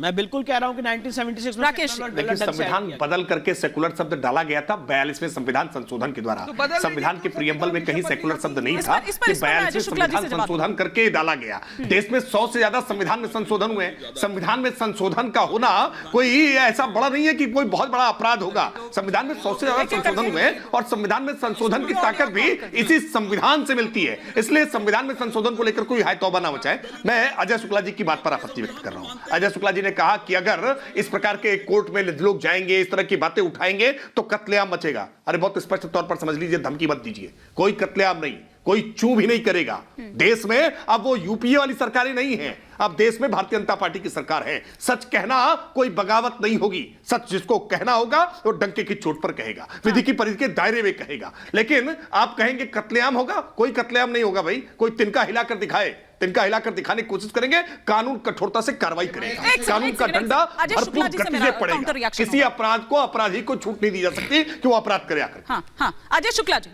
मैं बिल्कुल कह रहा हूं कि 1976 में राकेश, लेकिन संविधान बदल करके सेकुलर शब्द डाला गया था 42वें संविधान संशोधन के द्वारा। संविधान के प्रियम्बल में कहीं सेकुलर शब्द नहीं था कि 42वें संविधान संशोधन करके डाला गया। देश में 100 से ज्यादा संविधान में संशोधन हुए। संविधान में संशोधन का होना कोई ऐसा बड़ा नहीं है कि कोई बहुत बड़ा अपराध होगा। संविधान में 100 से ज्यादा संशोधन हुए और संविधान में संशोधन की ताकत भी इसी संविधान से मिलती है। इसलिए संविधान में संशोधन को लेकर कोई हाय तौबा ना मचाए। मैं अजय शुक्ला जी की बात पर आपत्ति व्यक्त कर रहा हूं। अजय शुक्ला जी ने कहा कि अगर इस प्रकार के कोर्ट में लोग जाएंगे, इस तरह की बातें उठाएंगे तो कत्लेआम मचेगा। अरे बहुत स्पष्ट तौर पर समझ लीजिए, धमकी मत दीजिए। कोई कत्लेआम नहीं, कोई चू भी नहीं करेगा। देश में अब वो यूपीए वाली सरकारें नहीं है, अब देश में भारतीय जनता पार्टी की सरकार है। सच कहना कोई बगावत नहीं होगी। सच जिसको कहना होगा वो डंके की चोट पर कहेगा, विधि की परिधि के दायरे में कहेगा। लेकिन आप कहेंगे कत्लेआम होगा, कोई कत्लेआम नहीं होगा भाई। कोई तिनका हिलाकर दिखाए, तिनका हिलाकर दिखाने की कोशिश करेंगे, कानून कठोरता से कार्रवाई करेगा, कानून का डंडा भरपूर गति से पड़ेगा। किसी अपराध को, अपराधी को छूट नहीं दी जा सकती कि वो अपराध करे आकर। हाँ, अजय शुक्ला जी,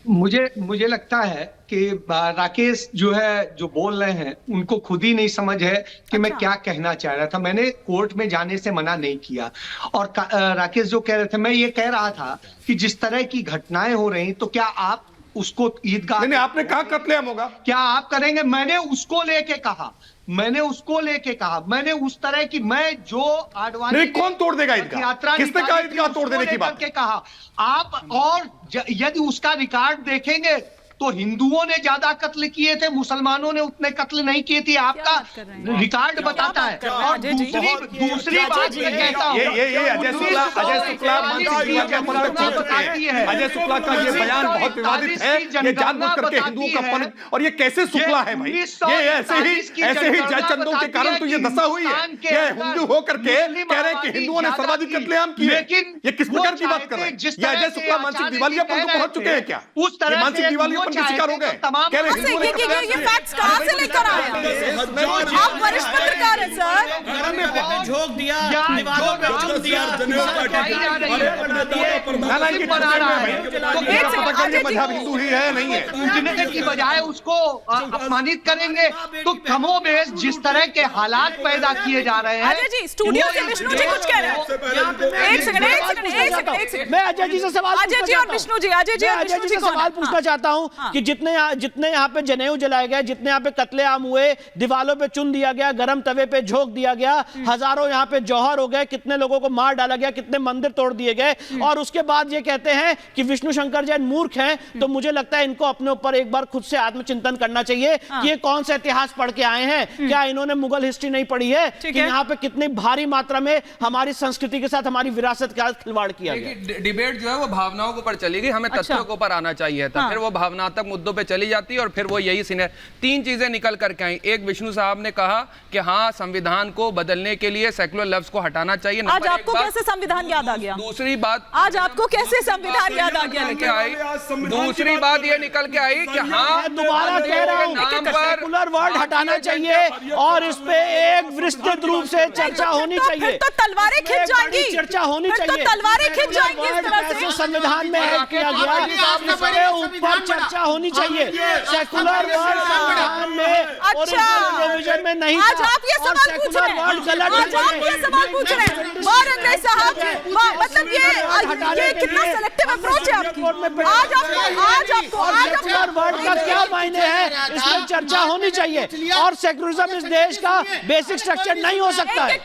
मुझे लगता है कि राकेश जो है, जो बोल रहे हैं, उनको खुद ही नहीं समझ है कि मैं क्या कहना चाह रहा था। मैंने कोर्ट में जाने से मना नहीं किया। और राकेश जो कह रहे थे, मैं ये कह रहा था कि जिस तरह की घटनाएं हो रही तो क्या आप उसको ईदगाह, नहीं, आपने कहा कत्लेआम होगा, क्या आप करेंगे? मैंने उसको लेके कहा, मैंने उस तरह की, मैं जो आडवाणी, नहीं, कौन तोड़ देगा ईदगाह? किसने कहा ईदगाह तोड़ देने की बात? कहा आप। और यदि उसका रिकॉर्ड देखेंगे तो हिंदुओं ने ज्यादा कत्ल किए थे, मुसलमानों ने उतने कत्ल नहीं किए थे। आपका रिकॉर्ड बताता है। और दूसरी बात ये कहता हूं, ये अजय शुक्ला अजय शुक्ला का ये बयान बहुत विवादित है। ये जानबूझ करके हिंदुओं का पन, और ये कैसे शुक्ला है भाई? ये ऐसे ही जयचंदों के कारण तो ये दशा हुई है। ये हिंदू होकर के कह रहे हैं कि हिंदुओं ने सर्वाधिक कत्लेआम किए। ये किस प्रकार की बात कर रहे हैं? ये अजय शुक्ला मानसिक दिवालियापन को पहुंच चुके हैं क्या? उस तरह मानसिक दिवालियापन के शिकार हो गए। ये फैक्ट्स कहां से लेकर आए? आप वरिष्ठ पत्रकार हैं सर। झोंक दिया, मजहब हिंदू ही है, नहीं है। पूजने की बजाय उसको अपमानित करेंगे तो कमोबेश जिस तरह के हालात पैदा किए जा रहे हैं। अजय जी, स्टूडियो से विष्णु जी कुछ कह रहे हैं। एक सेकंड। मैं अजय जी से सवाल अजय जी और विष्णु जी, सवाल पूछना चाहता हूं कि जितने यहाँ पे जनेऊ जलाए गए, जितने यहाँ पे कत्लेआम हुए, दीवालों पे चुन दिया गया, गरम तवे पे झोंक दिया गया, हजारों यहाँ पे जौहर हो गए, कितने लोगों को मार डाला गया, कितने मंदिर तोड़ दिए गए, और उसके बाद ये कहते हैं कि विष्णु शंकर जैन मूर्ख हैं। तो मुझे लगता है इनको अपने ऊपर एक बार खुद से आत्मचिंतन करना चाहिए कि ये कौन सा इतिहास पढ़ के आए हैं। क्या इन्होंने मुगल हिस्ट्री नहीं पढ़ी है कि यहाँ पे कितनी भारी मात्रा में हमारी संस्कृति के साथ, हमारी विरासत के साथ खिलवाड़ किया गया? डिबेट जो है वो भावनाओं के ऊपर चली गई, हमें तथ्यों के ऊपर आना चाहिए था। फिर वो भावनात्मक मुद्दों पे चली जाती है और फिर वो यही सीन है। तीन चीजें निकल करके आई। एक, विष्णु साहब ने कहा कि हाँ, संविधान को बदलने के लिए सेकुलर लफ्ज को हटाना चाहिए। आज आपको कैसे संविधान याद आ गया? दूसरी बात, आज आपको कैसे संविधान याद आ गया? दूसरी बात ये निकल के आई कि हाँ, दोबारा कह रहा हूं, सेकुलर वर्ड हटाना चाहिए और इस पे एक विस्तृत रूप से चर्चा होनी चाहिए। तो तलवारें खिंच जाएंगी, चर्चा होनी चाहिए। तलवारें खिंच जाएंगी इस तरह से। संविधान में ऐड किया गया, इसके ऊपर चर्चा होनी चाहिए। सेकुलर वर्ड संविधान में ओरिजिनल रिवीजन में नहीं। आज आप ये सवाल पूछ रहे हैं, और अंग्रेज साहब, मतलब ये कितना सेलेक्टिव अप्रोच है आपकी। आज आपको वर्ड का क्या मायने है, इसमें चर्चा होनी चाहिए। और सेकुलरिज्म इस देश का बेसिक स्ट्रक्चर नहीं हो सकता है।